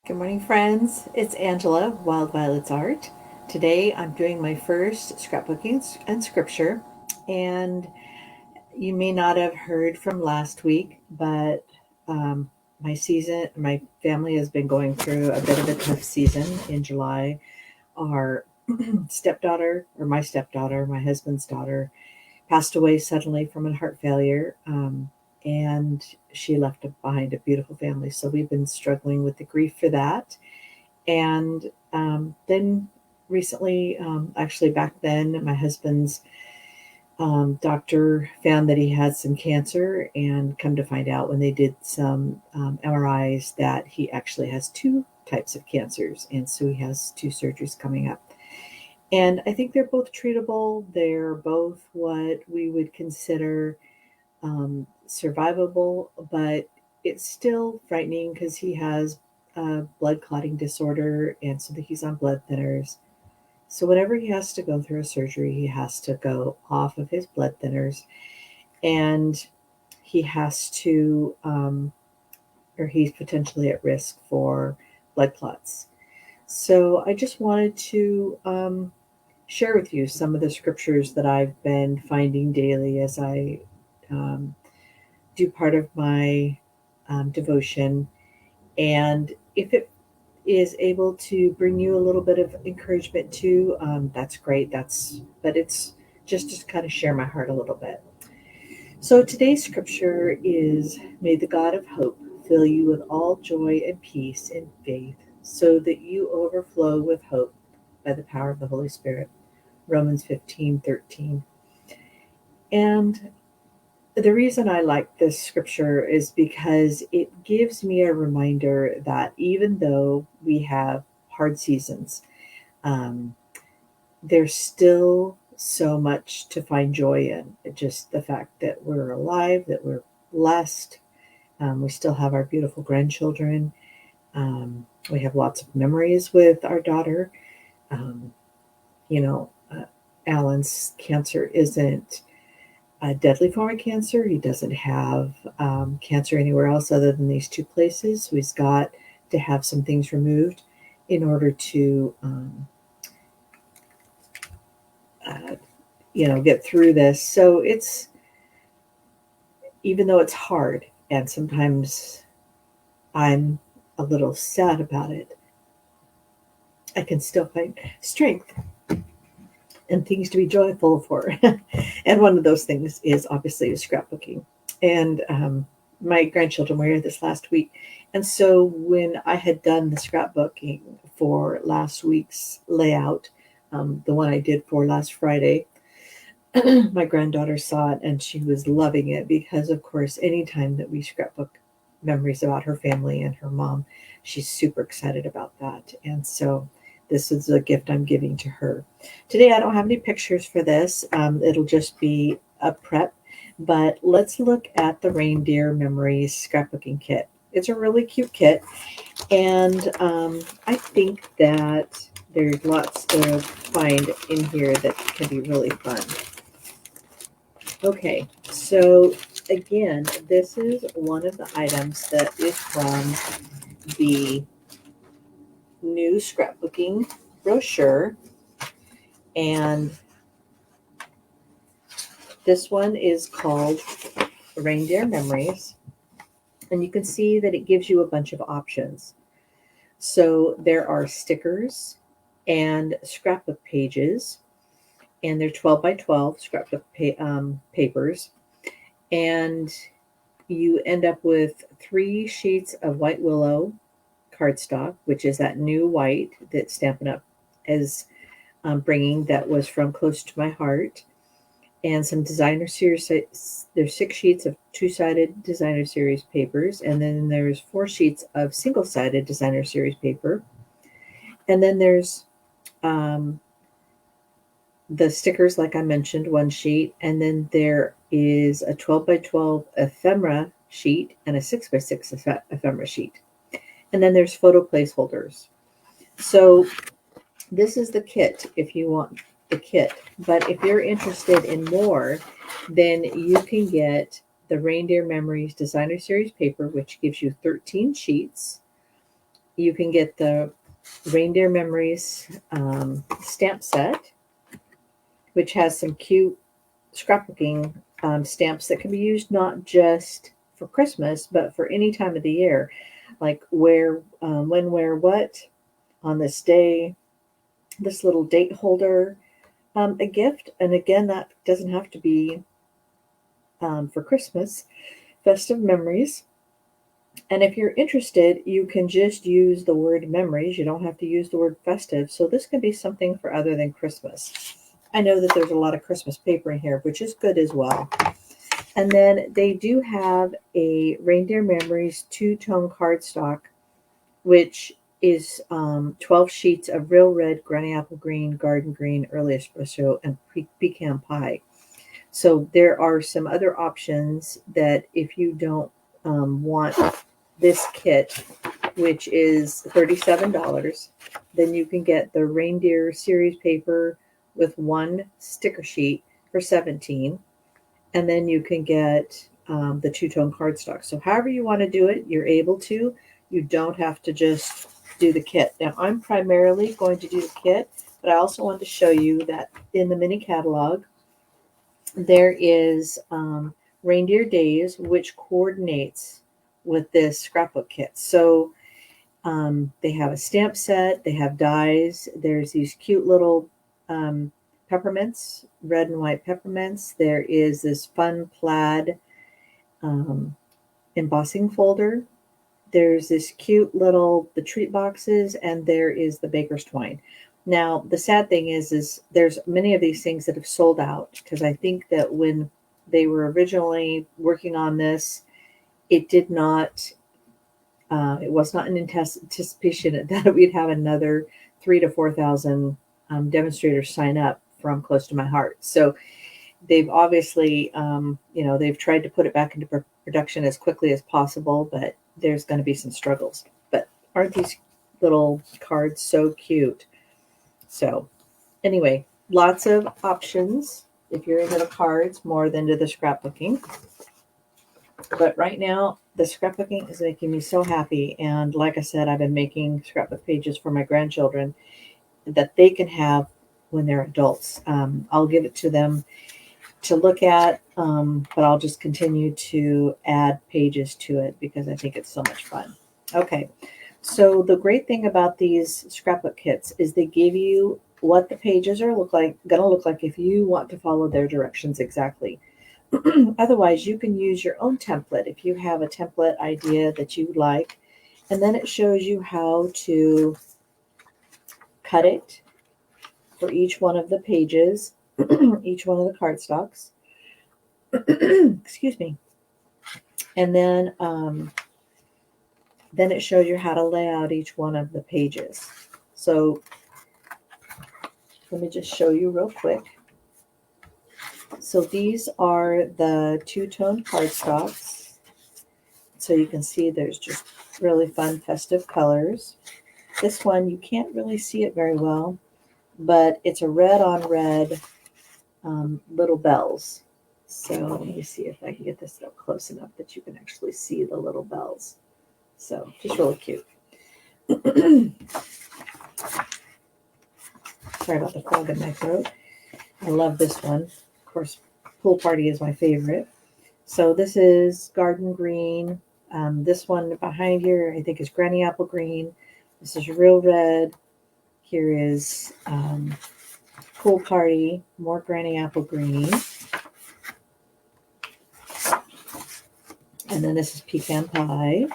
Good morning, friends. It's Angela, Wild Violets Art. Today I'm doing my first scrapbooking and scripture. And you may not have heard from last week, but my family has been going through a bit of a tough season in July. Our my stepdaughter, my husband's daughter, passed away suddenly from a heart failure. And she left behind a beautiful family. So we've been struggling with the grief for that. And then recently, actually back then, my husband's doctor found that he had some cancer, and come to find out when they did some MRIs that he actually has two types of cancers. And so he has two surgeries coming up. And I think they're both treatable. They're both what we would consider survivable, but it's still frightening because he has a blood clotting disorder, and so that he's on blood thinners. So whenever he has to go through a surgery, he has to go off of his blood thinners, and he has to, or he's potentially at risk for blood clots. So I just wanted to share with you some of the scriptures that I've been finding daily as I um, do part of my devotion. And if it is able to bring you a little bit of encouragement too, that's great. But it's just to kind of share my heart a little bit. So today's scripture is, "May the God of hope fill you with all joy and peace in faith, so that you overflow with hope by the power of the Holy Spirit." Romans 15:13. And the reason I like this scripture is because it gives me a reminder that even though we have hard seasons, um, there's still so much to find joy in. Just the fact that we're alive, that we're blessed. We still have our beautiful grandchildren. We have lots of memories with our daughter. Um, you know, Alan's cancer isn't a deadly form of cancer. He doesn't have cancer anywhere else other than these two places. So he's got to have some things removed in order to, uh, get through this. So it's, even though it's hard, and sometimes I'm a little sad about it, I can still find strength and things to be joyful for. And one of those things is obviously scrapbooking. And my grandchildren were here this last week. And so when I had done the scrapbooking for last week's layout, the one I did for last Friday, my granddaughter saw it and she was loving it because, of course, anytime that we scrapbook memories about her family and her mom, she's super excited about that. And so this is a gift I'm giving to her. Today, I don't have any pictures for this. It'll just be a prep. But let's look at the Reindeer Memories scrapbooking kit. It's a really cute kit. And I think that there's lots to find in here that can be really fun. Okay, so again, this is one of the items that is from the new scrapbooking brochure. And this one is called Reindeer Memories. And you can see that it gives you a bunch of options. So there are stickers and scrapbook pages, and they're 12 by 12 scrapbook papers. And you end up with 3 sheets of white willow cardstock, which is that new white that Stampin' Up! Is bringing, that was from Close to My Heart, and some designer series. There's 6 sheets of two-sided designer series papers, and then there's 4 sheets of single-sided designer series paper, and then there's um, the stickers, like I mentioned, 1 sheet, and then there is a 12 by 12 ephemera sheet and a 6 by 6 ephemera sheet, and then there's photo placeholders. So this is the kit if you want the kit. But if you're interested in more, then you can get the Reindeer Memories Designer Series paper, which gives you 13 sheets, You can get the Reindeer Memories stamp set, which has some cute scrapbooking stamps that can be used not just for Christmas, but for any time of the year, like where, when, where, what, on this day, this little date holder, a gift. And again, that doesn't have to be for Christmas, festive memories. And if you're interested, you can just use the word memories. You don't have to use the word festive. So this can be something for other than Christmas. I know that there's a lot of Christmas paper in here, which is good as well. And then they do have a Reindeer Memories two-tone cardstock, which is 12 sheets of real red, granny apple green, garden green, early espresso, and pecan pie. So there are some other options that if you don't want this kit, which is $37, then you can get the Reindeer series paper with one sticker sheet for $17, and then you can get the two-tone cardstock. So however you want to do it, you're able to. You don't have to just do the kit. Now I'm primarily going to do the kit, but I also want to show you that in the mini catalog there is Reindeer Days, which coordinates with this scrapbook kit. So they have a stamp set, they have dies, there's these cute little peppermints, red and white peppermints. There is this fun plaid embossing folder. There's this cute little, the treat boxes, and there is the baker's twine. Now, the sad thing is there's many of these things that have sold out, because I think that when they were originally working on this, it did not, it was not in anticipation that we'd have another 3,000 to 4,000 demonstrators sign up from Close to My Heart. So they've obviously, they've tried to put it back into production as quickly as possible, but there's going to be some struggles. But aren't these little cards so cute? So anyway, lots of options if you're into the cards more than to the scrapbooking. But right now, the scrapbooking is making me so happy. And like I said, I've been making scrapbook pages for my grandchildren that they can have when they're adults. I'll give it to them to look at, but I'll just continue to add pages to it because I think it's so much fun. Okay, so the great thing about these scrapbook kits is they give you what the pages are going to look like if you want to follow their directions exactly. Otherwise, you can use your own template if you have a template idea that you like, and then it shows you how to cut it for each one of the pages, each one of the cardstocks. Excuse me. And then it shows you how to lay out each one of the pages. So let me just show you real quick. So these are the two-tone cardstocks. So you can see there's just really fun festive colors. This one, you can't really see it very well, but it's a red on red little bells. So let me see if I can get this up close enough that you can actually see the little bells. So just really cute. Sorry about the frog in my throat. I love this one. Of course, Pool Party is my favorite. So this is garden green. This one behind here, I think, is granny apple green. This is real red. Here is Pool Party, more granny apple green. And then this is pecan pie.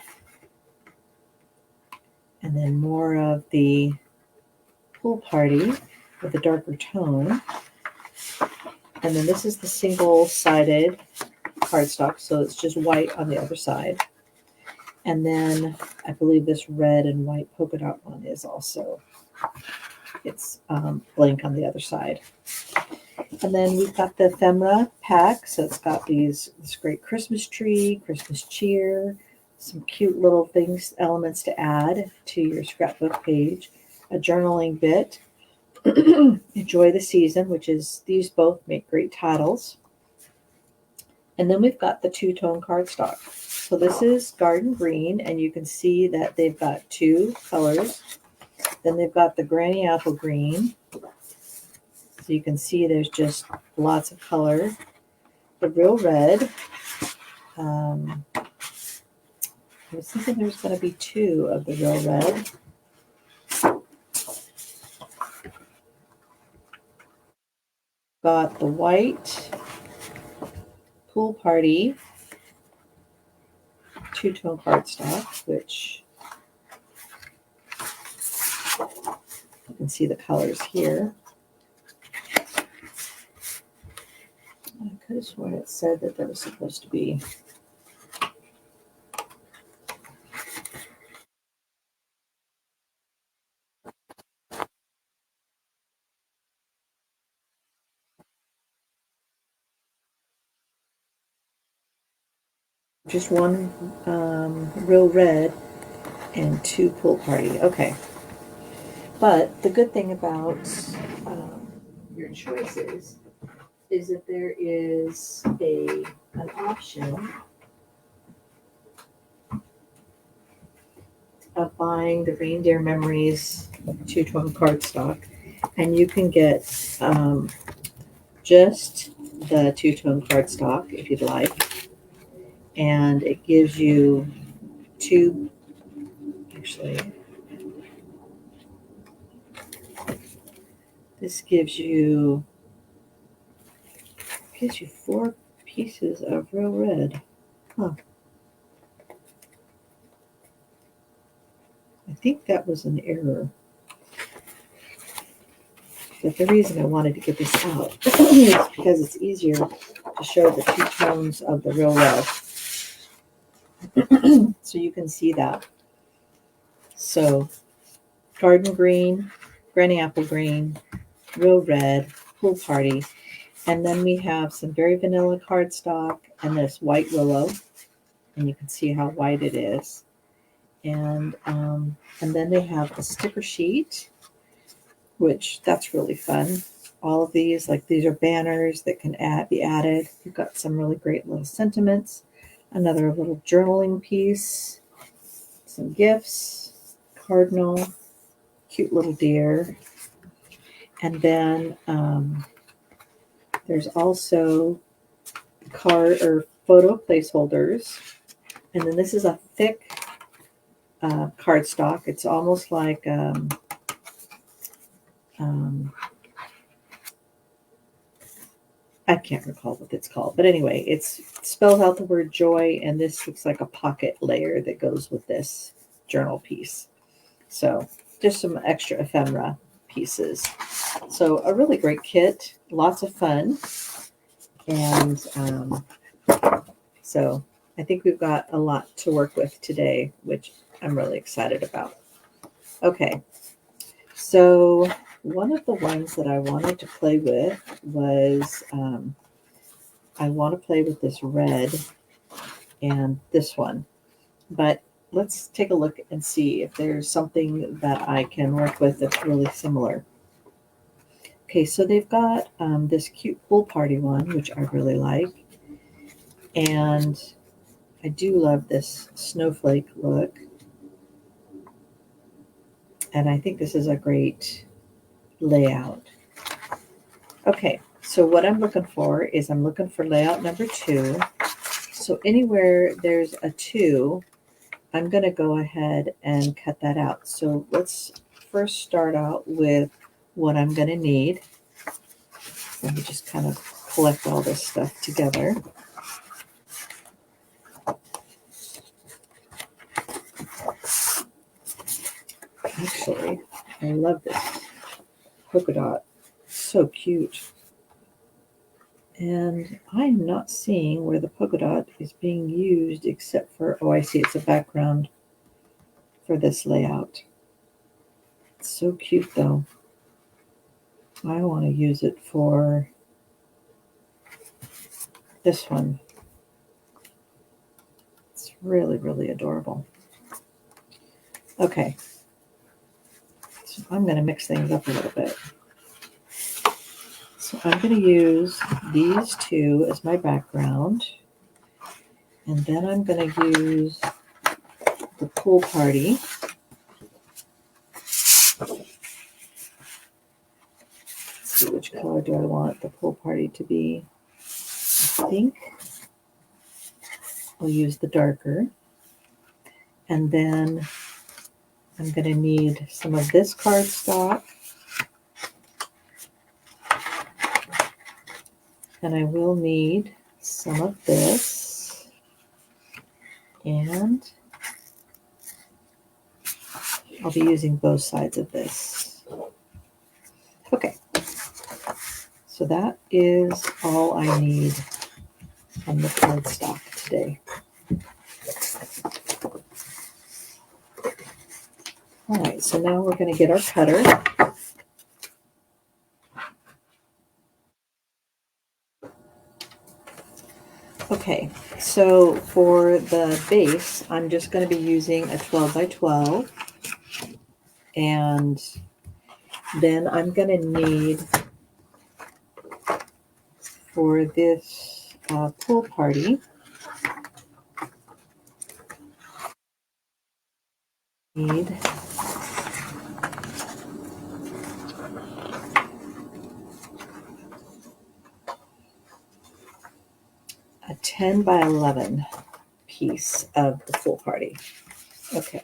And then more of the Pool Party with a darker tone. And then this is the single-sided cardstock, so it's just white on the other side. And then I believe this red and white polka dot one is also, it's blank on the other side. And then we've got the ephemera pack. So it's got this great Christmas tree, Christmas cheer, some cute little things, elements to add to your scrapbook page, a journaling bit, Enjoy the Season, which is, these both make great titles. And then we've got the two-tone cardstock. So this is garden green, and you can see that they've got two colors. Then they've got the granny apple green. So you can see there's just lots of color. The real red. I was thinking there's going to be two of the real red. Got the white pool party two-tone cardstock, which you can see the colors here. I could have sworn it said that there was supposed to be just one real red and two pool party. Okay. But the good thing about your choices is that there is an option of buying the Reindeer Memories two-tone cardstock, and you can get just the two-tone cardstock if you'd like, and it gives you two, actually, this gives you 4 pieces of real red. Huh. I think that was an error. But the reason I wanted to get this out is because it's easier to show the two tones of the real red. So you can see that. So garden green, granny apple green, real red, pool party. And then we have some very vanilla cardstock and this white willow. And you can see how white it is. And then they have the sticker sheet, which that's really fun. All of these, like these are banners that can be added. You've got some really great little sentiments. Another little journaling piece. Some gifts. Cardinal. Cute little deer. And then there's also card or photo placeholders. And then this is a thick cardstock. It's almost like I can't recall what it's called, but anyway, it spells out the word joy, and this looks like a pocket layer that goes with this journal piece. So just some extra ephemera pieces. So a really great kit, lots of fun, and so I think we've got a lot to work with today, which I'm really excited about. Okay, so one of the ones that I wanted to play with was I want to play with this red and this one, but let's take a look and see if there's something that I can work with that's really similar. Okay, so they've got this cute pool party one, which I really like, and I do love this snowflake look, and I think this is a great layout. Okay, so what I'm looking for is I'm looking for layout number 2. So anywhere there's a 2, I'm going to go ahead and cut that out. So let's first start out with what I'm going to need. Let me just kind of collect all this stuff together. Actually, I love this polka dot. So cute. And I'm not seeing where the polka dot is being used except for, oh, I see, it's a background for this layout. It's so cute though. I want to use it for this one. It's really, really adorable. Okay. So I'm going to mix things up a little bit. So I'm going to use these two as my background. And then I'm going to use the Pool Party. Let's see, which color do I want the Pool Party to be? I think I'll use the darker. And then I'm going to need some of this cardstock. And I will need some of this. And I'll be using both sides of this. Okay. So that is all I need on the cardstock today. All right, so now we're going to get our cutter. Okay, so for the base, I'm just going to be using a 12 by 12. And then I'm going to need, for this Pool Party, need a 10 by 11 piece of the Pool Party. Okay.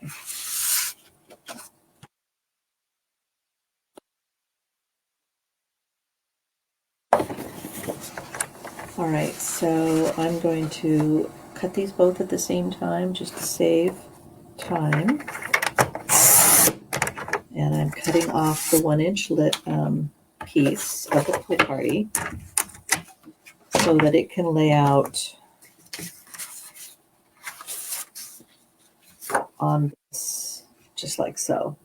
All right, so I'm going to cut these both at the same time just to save time. And I'm cutting off the 1-inch piece of the Pool Party so that it can lay out on this, just like so.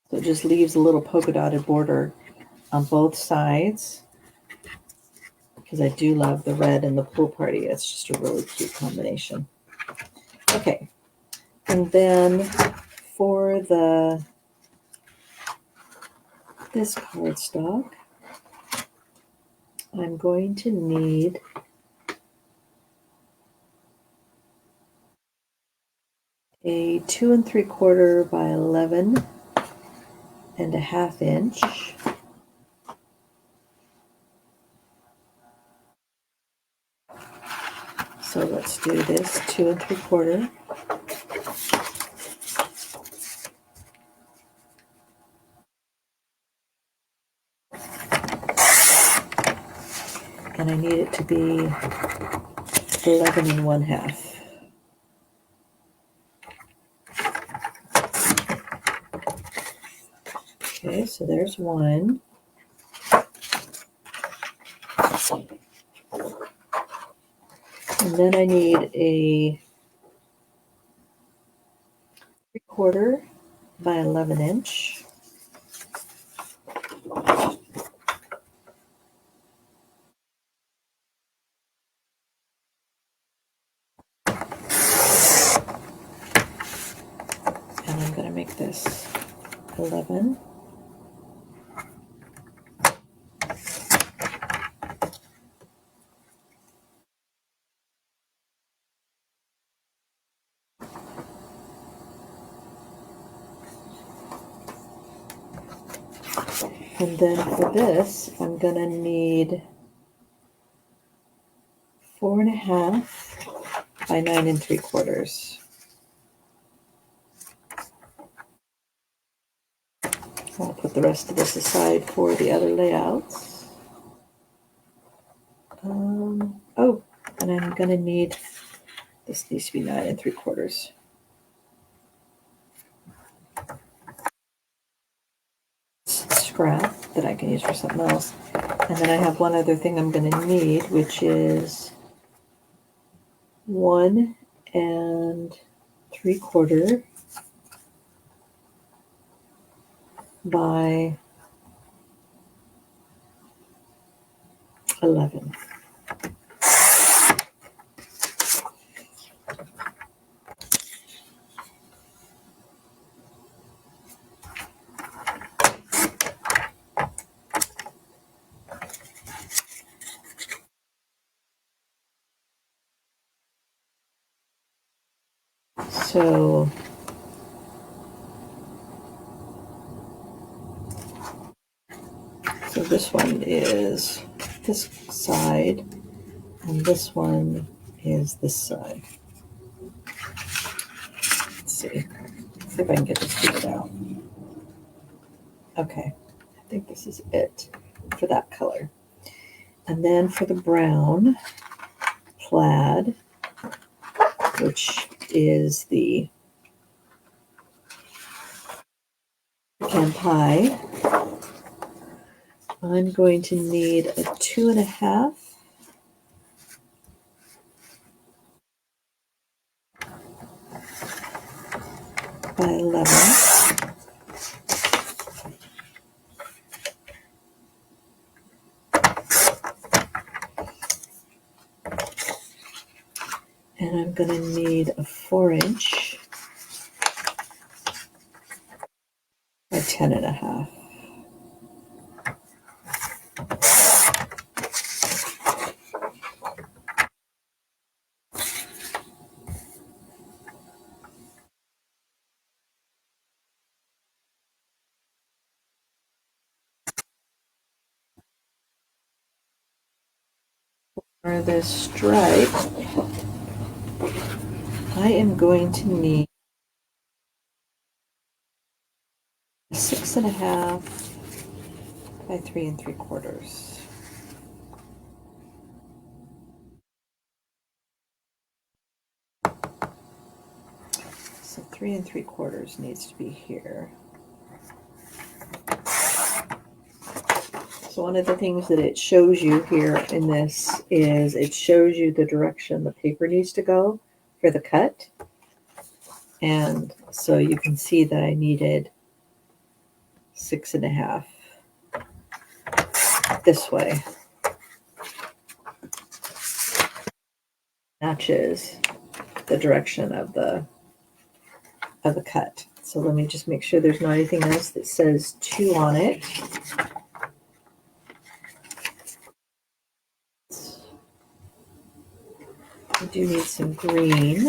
So it just leaves a little polka dotted border on both sides, because I do love the red and the Pool Party. It's just a really cute combination. Okay, and then for this cardstock, I'm going to need a 2 3/4 by 11.5 inch. So let's do this 2 3/4. And I need it to be 11.5. Okay, so there's one. And then I need a 3/4 by 11 inch. And I'm going to make this 11. And then for this, I'm going to need 4.5 by 9 3/4. I'll put the rest of this aside for the other layouts. Oh, and I'm going to need, this needs to be 9 3/4. Scrap that I can use for something else. And then I have one other thing I'm going to need, which is 1 3/4 by 11. So this one is this side, and this one is this side. Let's see if I can get this figured out. Okay, I think this is it for that color. And then for the brown plaid, which is the pecan pie, I'm going to need a 2.5 by 11. And I'm going to need a 4-inch by 10.5. For this stripe, I am going to need 6.5 by 3 3/4. So 3 3/4 needs to be here. So one of the things that it shows you here in this is it shows you the direction the paper needs to go for the cut. And so you can see that I needed 6.5 this way. Matches the direction of the cut. So let me just make sure there's not anything else that says 2 on it. I do need some green.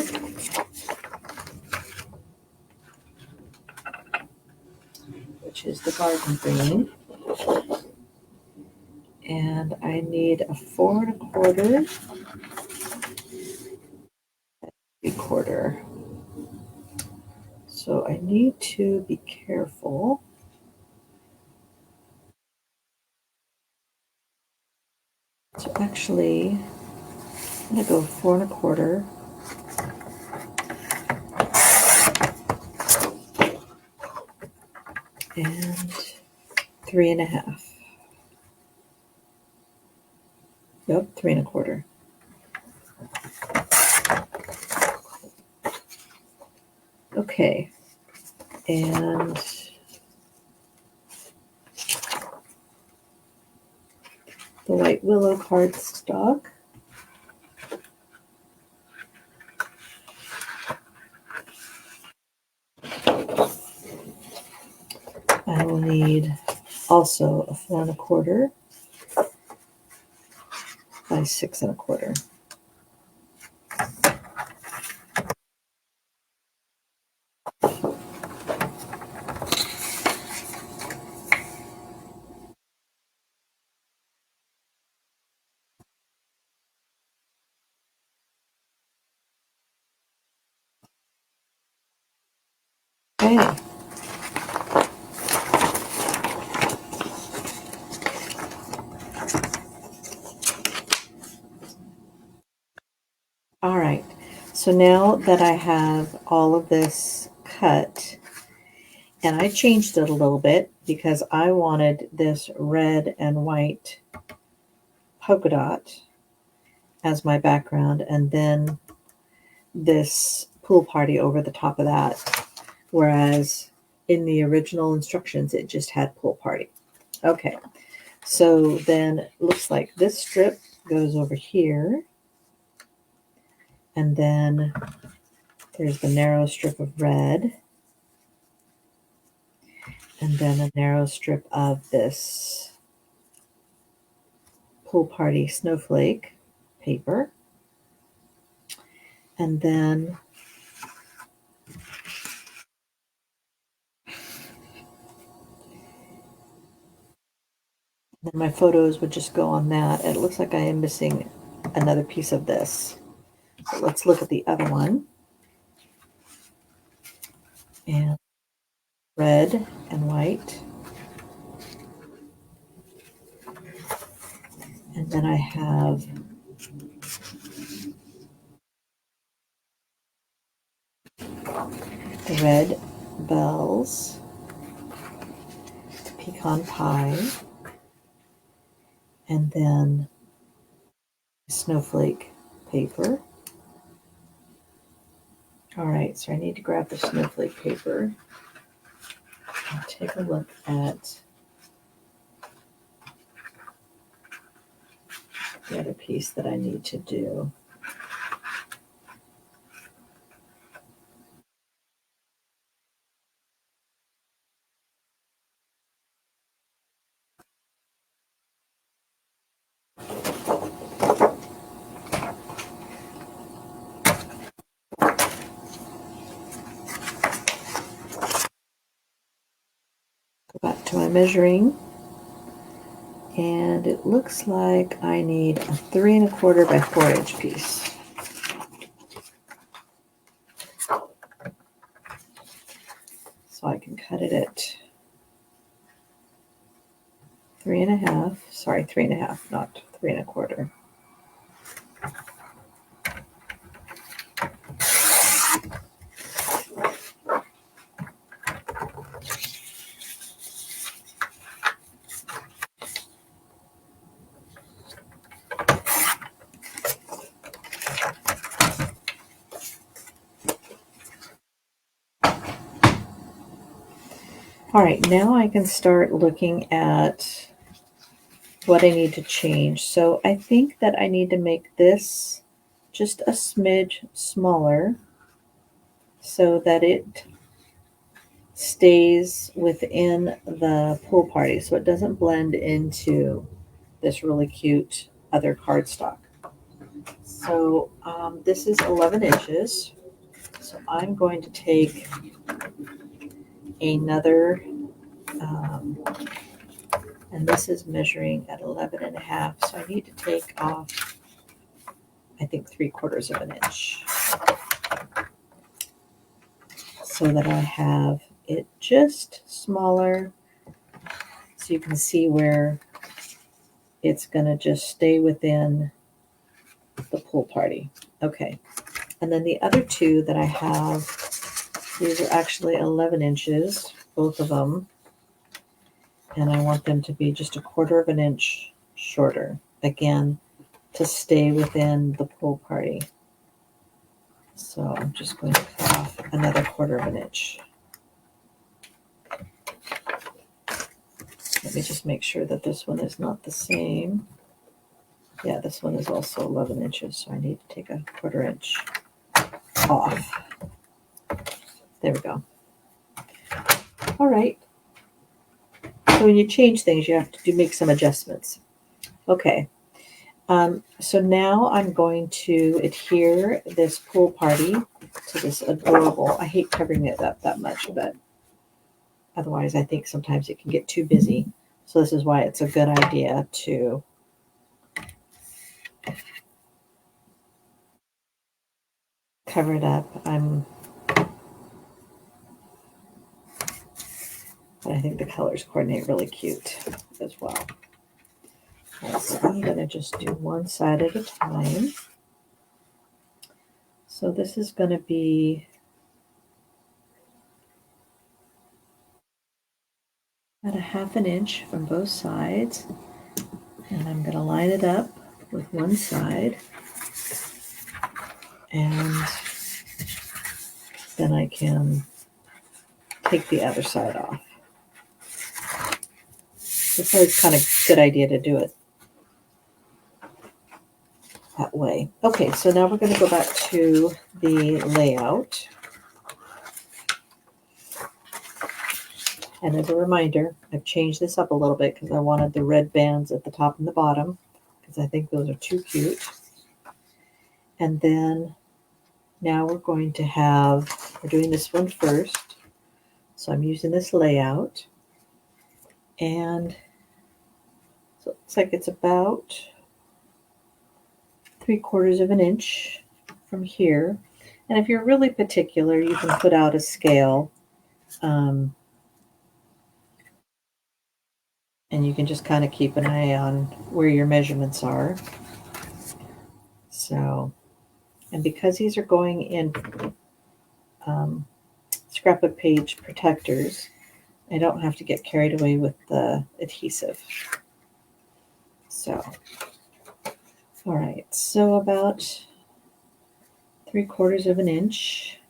Which is the garden green. And I need a 4 1/4 3/4. So I need to be careful. So actually, I'm going to go 4 1/4. And 3.5. Yep, 3 1/4. Okay. And the white willow cardstock. I will need also a 4 1/4 by 6 1/4. Okay. All right. So now that I have all of this cut, and I changed it a little bit because I wanted this red and white polka dot as my background, and then this pool party over the top of that. Whereas in the original instructions, it just had pool party. Okay. So then it looks like this strip goes over here. And then there's the narrow strip of red. And then a narrow strip of this pool party snowflake paper. And then Then my photos would just go on that. It looks like I am missing another piece of this. So let's look at the other one. And red and white. And then I have the red bells, pecan pie, and then snowflake paper. All right, so I need to grab the snowflake paper and take a look at the other piece that I need to do. Go back to my measuring, and it looks like I need a 3 1/4 by 4 inch piece. So I can cut it at 3 1/2. Sorry, 3 1/2, not 3 1/4. All right, now I can start looking at what I need to change. So I think that I need to make this just a smidge smaller so that it stays within the pool party so it doesn't blend into this really cute other cardstock. So this is 11 inches. So I'm going to take another, and this is measuring at 11 1/2. So I need to take off, I think, 3/4 of an inch so that I have it just smaller so you can see where it's going to just stay within the pool party. Okay. And then the other two that I have, these are actually 11 inches, both of them. And I want them to be just 1/4 of an inch shorter, again, to stay within the pool party. So I'm just going to cut off another 1/4 of an inch. Let me just make sure that this one is not the same. Yeah, this one is also 11 inches, so I need to take a 1/4 inch off. There we go. All right. So when you change things, you have to make some adjustments. Okay. So now I'm going to adhere this pool party to this adorable, I hate covering it up that much, but otherwise I think sometimes it can get too busy. So this is why it's a good idea to cover it up. But I think the colors coordinate really cute as well. Right, so I'm going to just do one side at a time. So this is going to be about 1/2 inch from both sides. And I'm going to line it up with one side. And then I can take the other side off. It's always kind of a good idea to do it that way. Okay, so now we're going to go back to the layout. And as a reminder, I've changed this up a little bit because I wanted the red bands at the top and the bottom because I think those are too cute. And then now we're going to have, we're doing this one first. So I'm using this layout. And So it looks like it's about 3/4 of an inch from here. And if you're really particular, you can put out a scale, and you can just kind of keep an eye on where your measurements are. So, and because these are going in scrapbook page protectors, I don't have to get carried away with the adhesive. So, all right, so about 3/4 of an inch.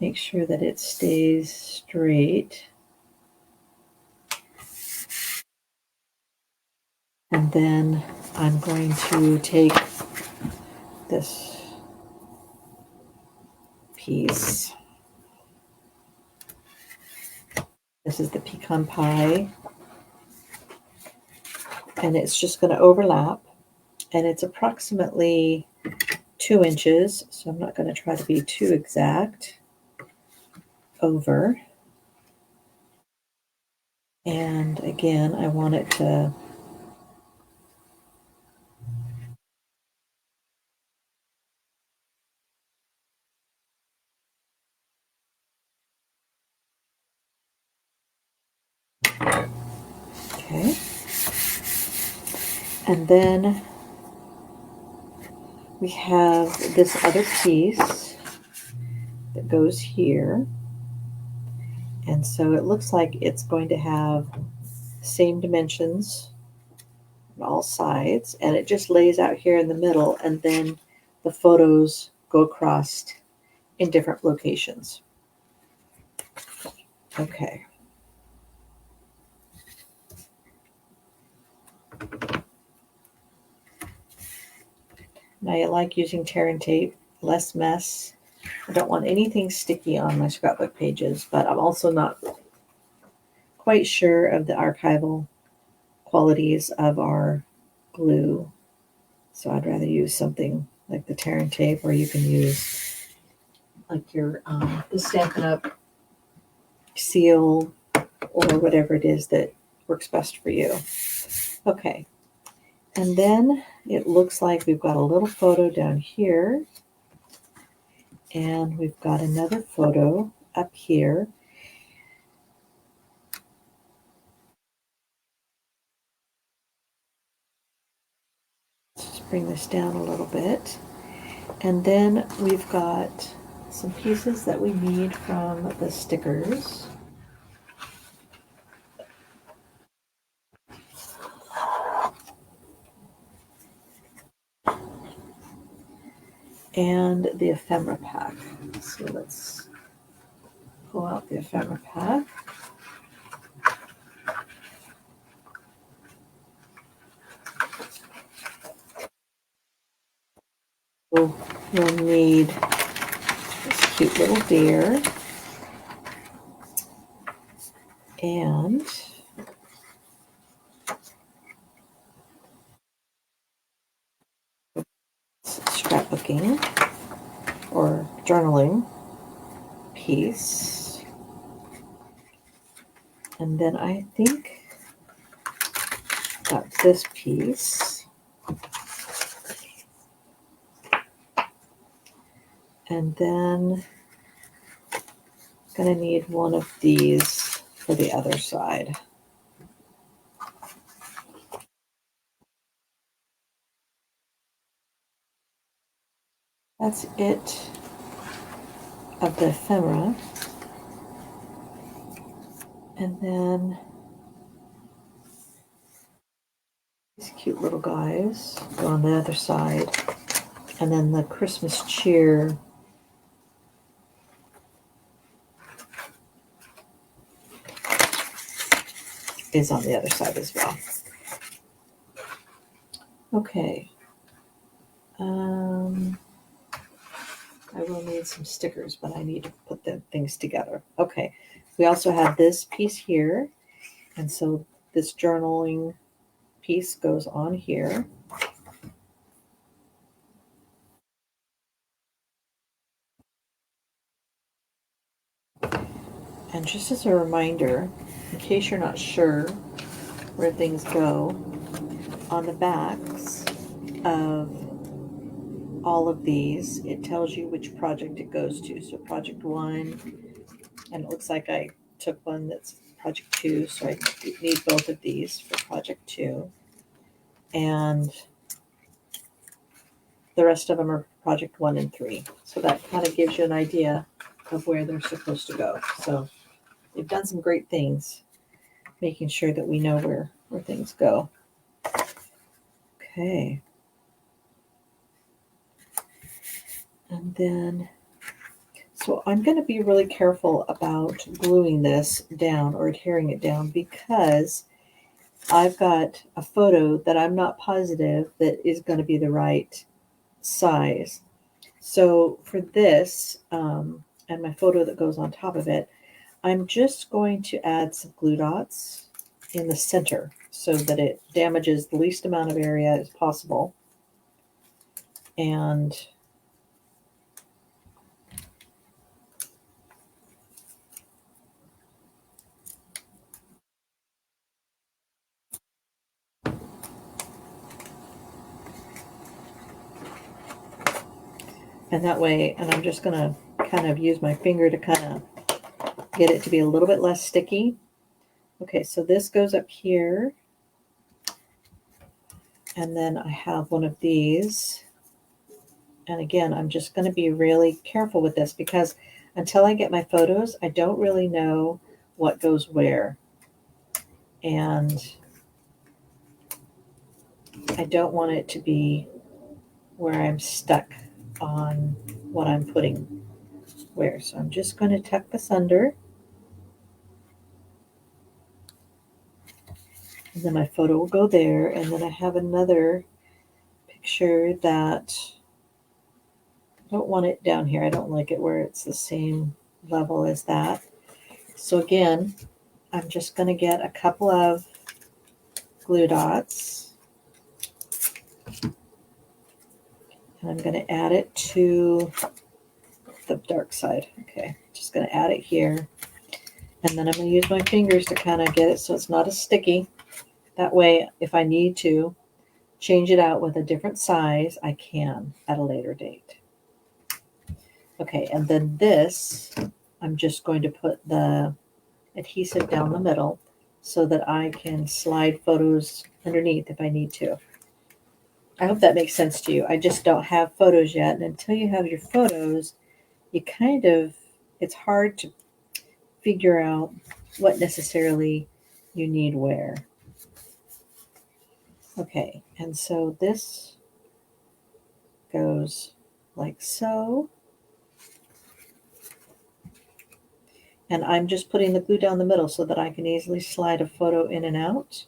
Make sure that it stays straight. And then I'm going to take this piece. This is the pecan pie. And it's just going to overlap. And it's approximately 2 inches. So I'm not going to try to be too exact. Over. And again, I want it to okay. And then we have this other piece that goes here. And so it looks like it's going to have the same dimensions on all sides, and it just lays out here in the middle, and then the photos go across in different locations. Okay. Now I like using tear and tape, less mess. I don't want anything sticky on my scrapbook pages, but I'm also not quite sure of the archival qualities of our glue. So I'd rather use something like the tear and tape, or you can use like your the Stampin' Up! Seal, or whatever it is that works best for you. Okay. And then it looks like we've got a little photo down here. And we've got another photo up here. Let's just bring this down a little bit. And then we've got some pieces that we need from the stickers. And the ephemera pack. So let's pull out the ephemera pack. So we'll need this cute little deer and scrapbooking or journaling piece. And then I think got this piece. And then going to need one of these for the other side. That's it of the ephemera. And then these cute little guys go on the other side. And then the Christmas cheer is on the other side as well. Okay. I will need some stickers, but I need to put the things together. Okay. We also have this piece here. And so this journaling piece goes on here. And just as a reminder, in case you're not sure where things go, on the backs of all of these, it tells you which project it goes to. So project 1, and it looks like I took one that's project 2, so I need both of these for project 2. And the rest of them are project 1 and 3. So that kind of gives you an idea of where they're supposed to go. So they've done some great things, making sure that we know where things go. Okay. And then, so I'm going to be really careful about gluing this down or adhering it down, because I've got a photo that I'm not positive that is going to be the right size. So for this, and my photo that goes on top of it, I'm just going to add some glue dots in the center so that it damages the least amount of area as possible. And that way, and I'm just going to kind of use my finger to kind of get it to be a little bit less sticky. Okay, so this goes up here. And then I have one of these. And again, I'm just going to be really careful with this, because until I get my photos, I don't really know what goes where. And I don't want it to be where I'm stuck on what I'm putting where. So I'm just going to tuck this under. And then my photo will go there. And then I have another picture that I don't want it down here. I don't like it where it's the same level as that. So again, I'm just going to get a couple of glue dots, and I'm going to add it to the dark side. Okay, just going to add it here, and then I'm going to use my fingers to kind of get it so it's not as sticky. That way, if I need to change it out with a different size, I can at a later date. Okay, and then this, I'm just going to put the adhesive down the middle so that I can slide photos underneath if I need to. I hope that makes sense to you. I just don't have photos yet. And until you have your photos, it's hard to figure out what necessarily you need where. Okay, and so this goes like so. And I'm just putting the glue down the middle so that I can easily slide a photo in and out.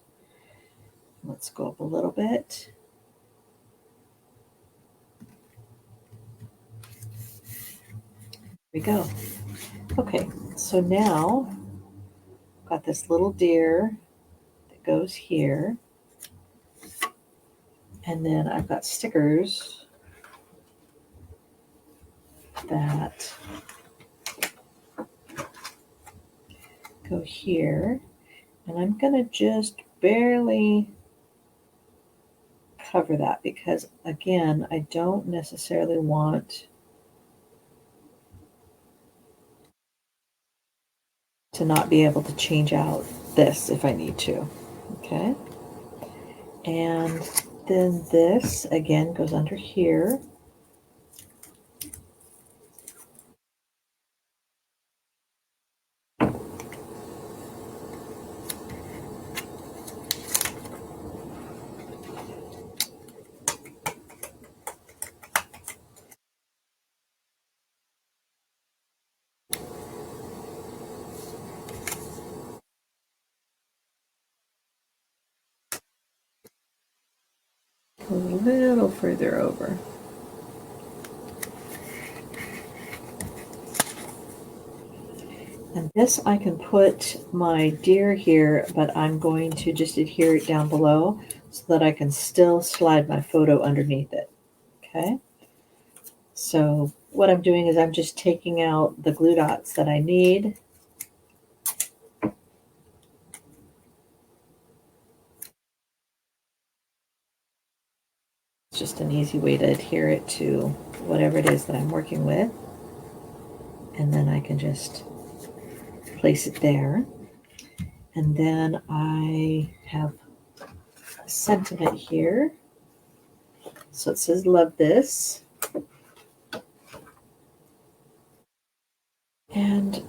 Let's go up a little bit. There we go. Okay, so now I've got this little deer that goes here. And then I've got stickers that go here. And I'm going to just barely cover that because, again, I don't necessarily want to not be able to change out this if I need to. Okay. And then this, again, goes under here. A little further over. And this, I can put my deer here, but I'm going to just adhere it down below so that I can still slide my photo underneath it. Okay. So what I'm doing is I'm just taking out the glue dots that I need. It's just an easy way to adhere it to whatever it is that I'm working with. And then I can just place it there. And then I have a sentiment here. So it says, love this. And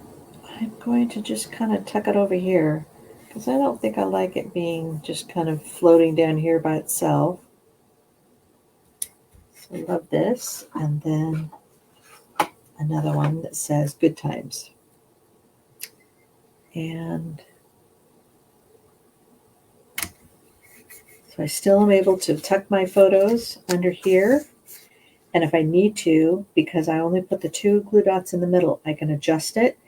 I'm going to just kind of tuck it over here because I don't think I like it being just kind of floating down here by itself. So I love this. And then another one that says good times. And so I still am able to tuck my photos under here. And if I need to, because I only put the 2 glue dots in the middle, I can adjust it,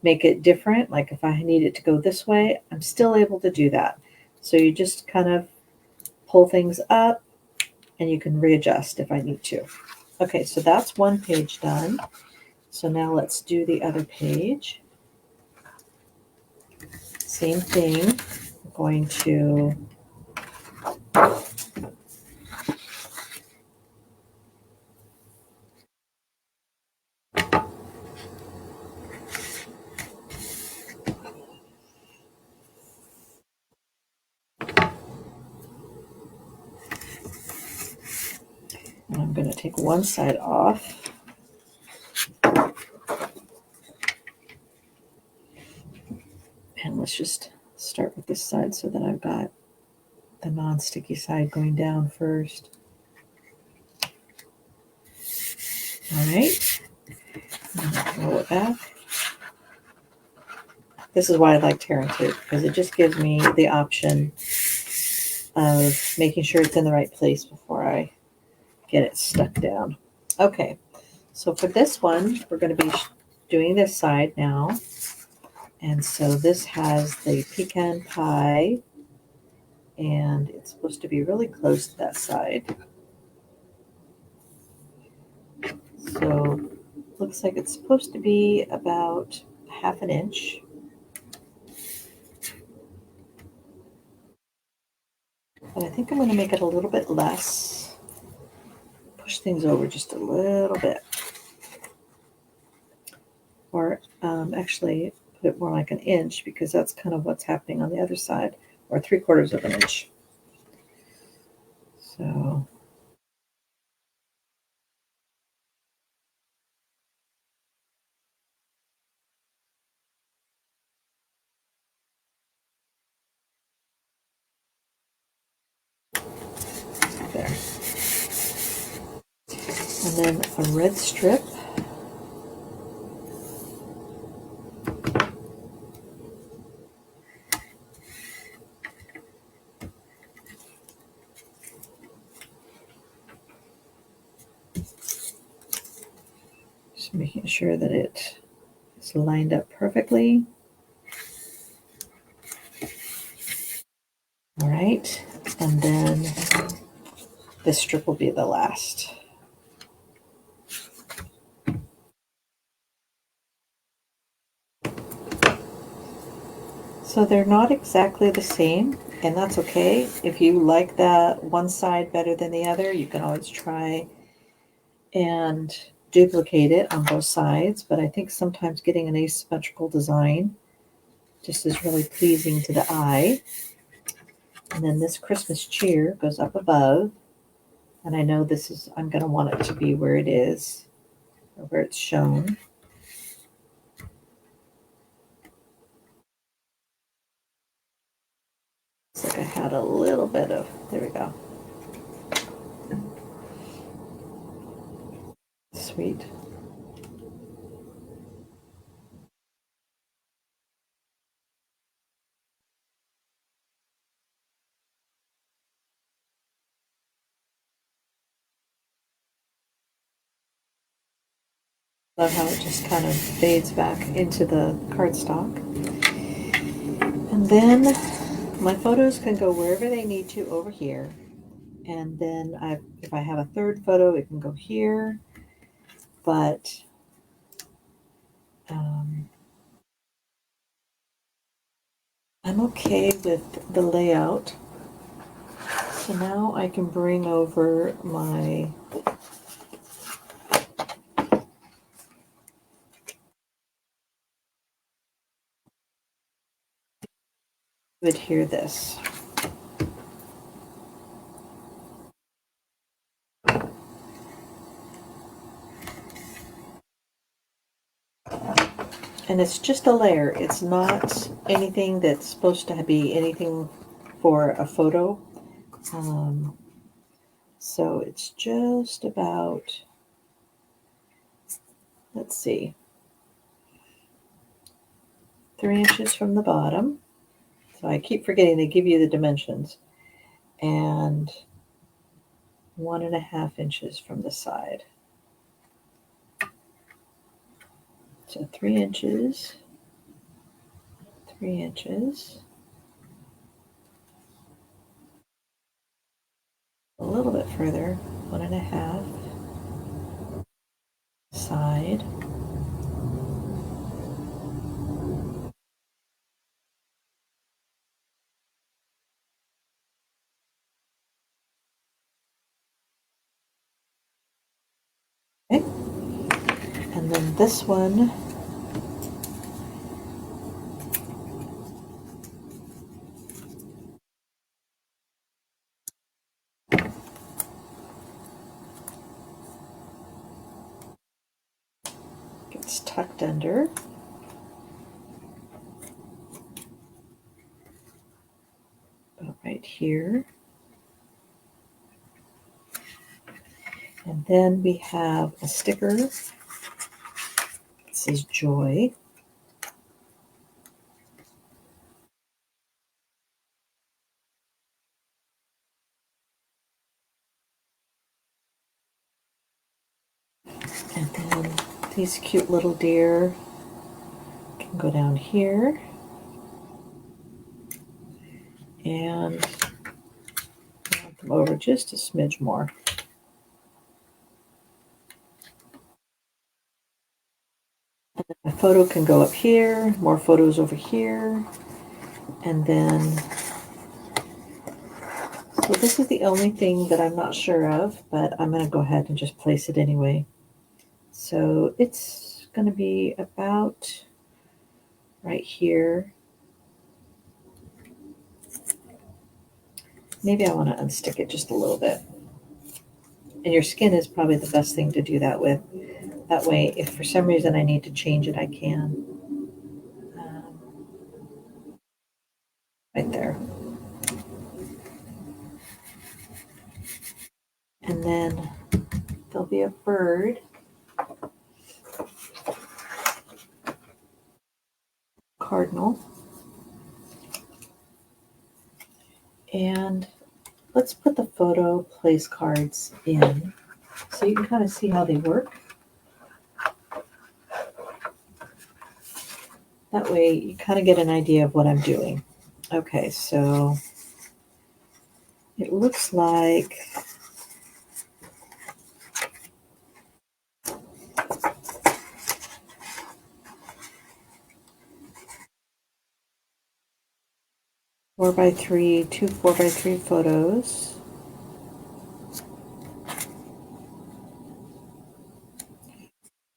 make it different. Like if I need it to go this way, I'm still able to do that. So you just kind of pull things up and you can readjust if I need to. Okay, so that's one page done. So now let's do the other page. Same thing. I'm going to I'm going to take one side off. And let's just start with this side so that I've got the non-sticky side going down first. All right. Roll it back. This is why I like tearing tape, because it just gives me the option of making sure it's in the right place before I get it stuck down. Okay, so for this one, we're going to be doing this side now. And so this has the pecan pie, and it's supposed to be really close to that side. So looks like it's supposed to be about 1/2 inch. But I think I'm going to make it a little bit less. Push things over just a little bit. Or actually put it more like 1 inch, because that's kind of what's happening on the other side, or 3/4 of an inch. So there. And then a red strip. Just making sure that it is lined up perfectly. All right, and then this strip will be the last. So they're not exactly the same, and that's okay. If you like that one side better than the other, you can always try and duplicate it on both sides. But I think sometimes getting an asymmetrical design just is really pleasing to the eye. And then this Christmas cheer goes up above. And I know this is, I'm going to want it to be where it is, or where it's shown. Looks like I had a little bit of, there we go. Sweet. Love how it just kind of fades back into the cardstock. And then My photos can go wherever they need to over here. And then if I have a third photo, it can go here. But I'm okay with the layout. So now I can bring over my would hear this. And it's just a layer. It's not anything that's supposed to be anything for a photo. So it's just about, let's see, 3 inches from the bottom. So I keep forgetting they give you the dimensions. And 1.5 inches from the side. So 3 inches, 3 inches, a little bit further, 1.5, side, okay, and then this one gets tucked under. About right here. And then we have a sticker. It says Joy. And then these cute little deer can go down here. And mount them over just a smidge more. A photo can go up here, more photos over here, and then, so this is the only thing that I'm not sure of, but I'm going to go ahead and just place it anyway. So it's going to be about right here. Maybe I want to unstick it just a little bit. And your skin is probably the best thing to do that with. That way, if for some reason I need to change it, I can. Right there. And then there'll be a bird. Cardinal. And let's put the photo place cards in so you can kind of see how they work. That way you kind of get an idea of what I'm doing. Okay, so it looks like two 4x3 photos.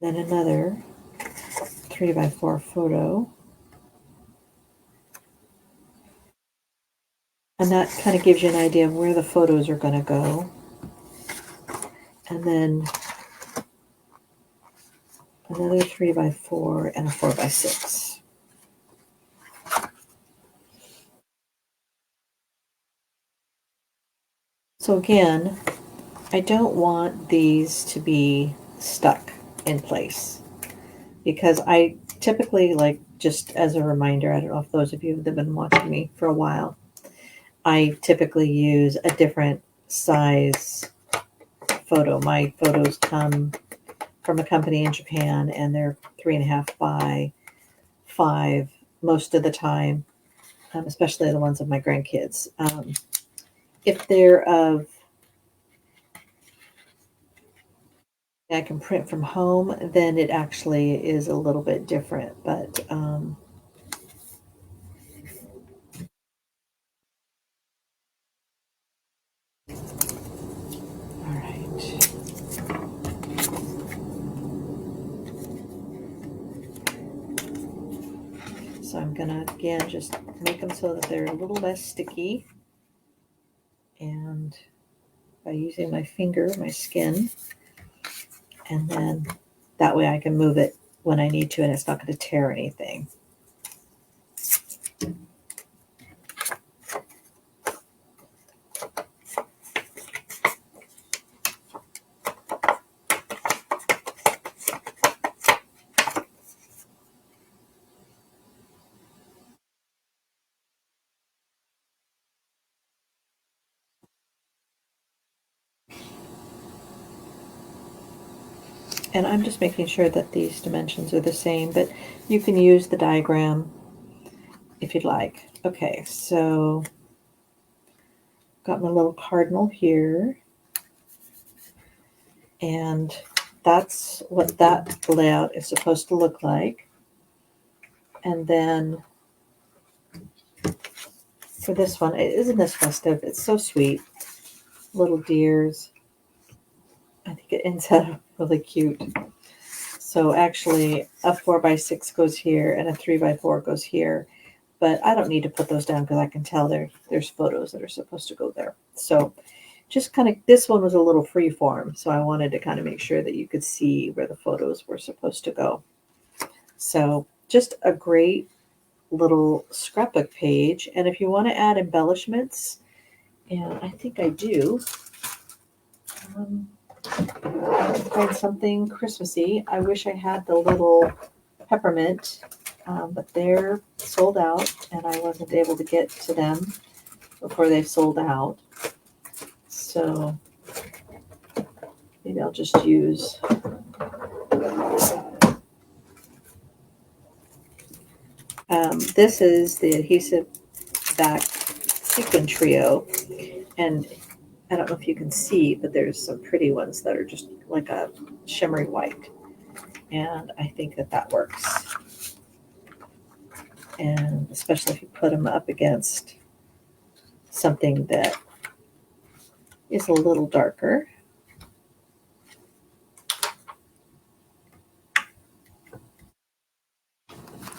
Then another 3x4 photo. And that kind of gives you an idea of where the photos are going to go. And then another 3x4 and a 4x6. So again, I don't want these to be stuck in place because I typically, like, just as a reminder, I don't know if those of you that have been watching me for a while, I typically use a different size photo. My photos come from a company in Japan and they're 3.5 by 5 most of the time. especially the ones of my grandkids. If they're of, I can print from home, then it actually is a little bit different. But all right. So I'm gonna again just make them so that they're a little less sticky, and by using my finger, my skin, and then that way I can move it when I need to, and it's not going to tear anything. And I'm just making sure that these dimensions are the same, but you can use the diagram if you'd like. Okay, so got my little cardinal here, and that's what that layout is supposed to look like. And then for this one, isn't this festive? It's so sweet. Little deers. I think it ends up really cute. So actually a 4x6 goes here and a 3x4 goes here, but I don't need to put those down because I can tell there's photos that are supposed to go there. So just kind of, this one was a little free form, so I wanted to kind of make sure that you could see where the photos were supposed to go. So just a great little scrapbook page. And if you want to add embellishments, and I think I do, find something Christmassy. I wish I had the little peppermint, but they're sold out, and I wasn't able to get to them before they sold out. So maybe I'll just use this is the adhesive back sequin trio, and I don't know if you can see, but there's some pretty ones that are just like a shimmery white, and I think that that works. And especially if you put them up against something that is a little darker.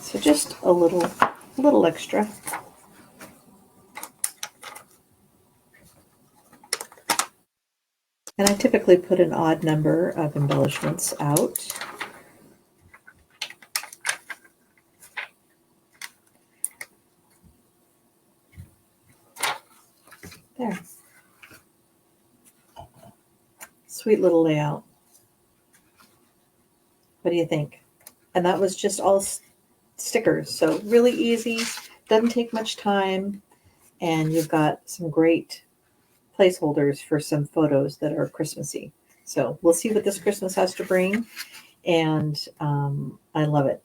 So just a little extra. And I typically put an odd number of embellishments out. There. Sweet little layout. What do you think? And that was just all stickers. So really easy, doesn't take much time, and you've got some great placeholders for some photos that are Christmassy. So we'll see what this Christmas has to bring, and I love it.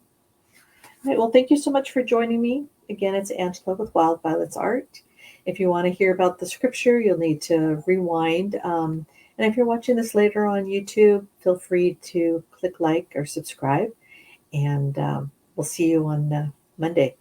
All right, well, thank you so much for joining me. Again, it's Angela with Wild Violets Art. If you want to hear about the scripture, you'll need to rewind. And if you're watching this later on YouTube, feel free to click like or subscribe. And we'll see you on Monday.